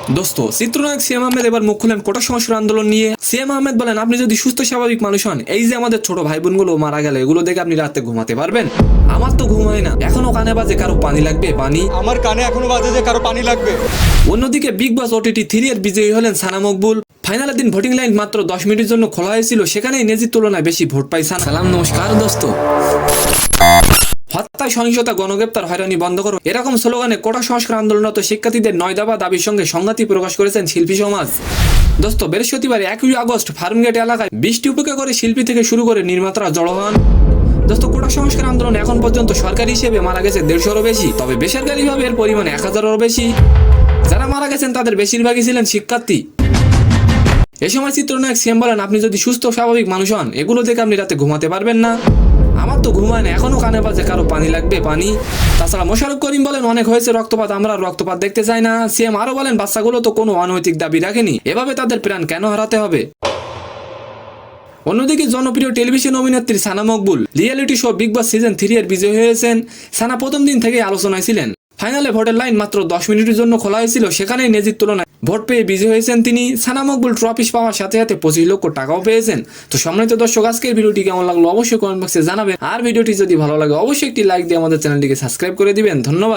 দোস্ত, চিত্রনায়ক সিএম আহমেদ এবার মুখ খুলেন কোটা সংস্কার আন্দোলন নিয়ে। সিএম আহমেদ বলেন, আপনি যদি সুস্থ স্বাভাবিক মানুষ হন, এই যে আমাদের ছোট ভাই বোনগুলো মারা গেল, এগুলো দেখে আপনি রাতে ঘুমাতে পারবেন? আমার তো ঘুম হয় না, এখনো কানে বাজে কারো পানি লাগবে, পানি। আমার কানে এখনো বাজে যে কারো পানি লাগবে। অন্যদিকে বিগ বস OTT 3 এর বিজয়ী হলেন সানা মকবুল। ফাইনালের দিন ভোটিং লাইন মাত্র 10 মিনিটের জন্য খোলা হয়েছিল, সেখানেই নেজির তুলনায় বেশি ভোট পাই সানা। সালাম, নমস্কার দোস্ত। হত্যা, সহিংসতা, গণগ্রেপ্তার, হয়রানি বন্ধ করো, এরকম স্লোগানে কোটা সংস্কার আন্দোলনরত শিক্ষার্থীদের 9 দফা দাবির সঙ্গে সংহতি প্রকাশ করেছেন শিল্পী সমাজ। দোস্ত, বৃহস্পতিবার 1 আগস্ট ফার্মগেট এলাকায় বৃষ্টি উপেক্ষা করে শিল্পী থেকে শুরু করে নির্মাতারা জড়ো হন। দোস্ত, কোটা সংস্কার আন্দোলন এখন পর্যন্ত সরকারি হিসেবে মারা গেছে 150-এরও বেশি, তবে বেসরকারিভাবে এর পরিমাণ 1000-এরও বেশি। যারা মারা গেছেন তাদের বেশিরভাগই ছিলেন শিক্ষার্থী। এ সময় চিত্রনায়ক সিএম বলেন, আপনি যদি সুস্থ স্বাভাবিক মানুষ হন, এগুলো দেখে আপনি রাতে ঘুমাতে পারবেন না। আমার তো ঘুমায় না, এখনো কানে বাজে কারো পানি লাগবে, পানি। তাছাড়া মোশাররফ করিম বলেন, অনেক হয়েছে রক্তপাত, আমরা আর রক্তপাত দেখতে চাই না। সিএম আরো বলেন, বাচ্চাগুলো তো কোনো অনৈতিক দাবি রাখেনি, এভাবে তাদের প্রাণ কেন হারাতে হবে? অন্যদিকে জনপ্রিয় টেলিভিশন অভিনেত্রী সানা মকবুল রিয়েলিটি শো বিগ বস সিজন 3 এর বিজয়ী হয়েছেন। সানা প্রথম দিন থেকেই আলোচনায় ছিলেন। ফাইনালে ভোটের লাইন মাত্র 10 মিনিটের জন্য খোলা হয়েছিল, সেখানেই নেজির তুলনায় ভোট পেয়ে বিজয়ী হয়েছেন তিনি। সানা মকবুল ট্রফি পাওয়ার সাথে সাথে 25 লক্ষ টাকাও পেয়েছেন। তো সম্মানিত দর্শক, আজকের ভিডিওটি কেমন লাগলো অবশ্যই কমেন্ট বক্সে জানাবেন। আর ভিডিওটি যদি ভালো লাগে অবশ্যই একটি লাইক দিয়ে আমাদের চ্যানেলটিকে সাবস্ক্রাইব করে দিবেন। ধন্যবাদ।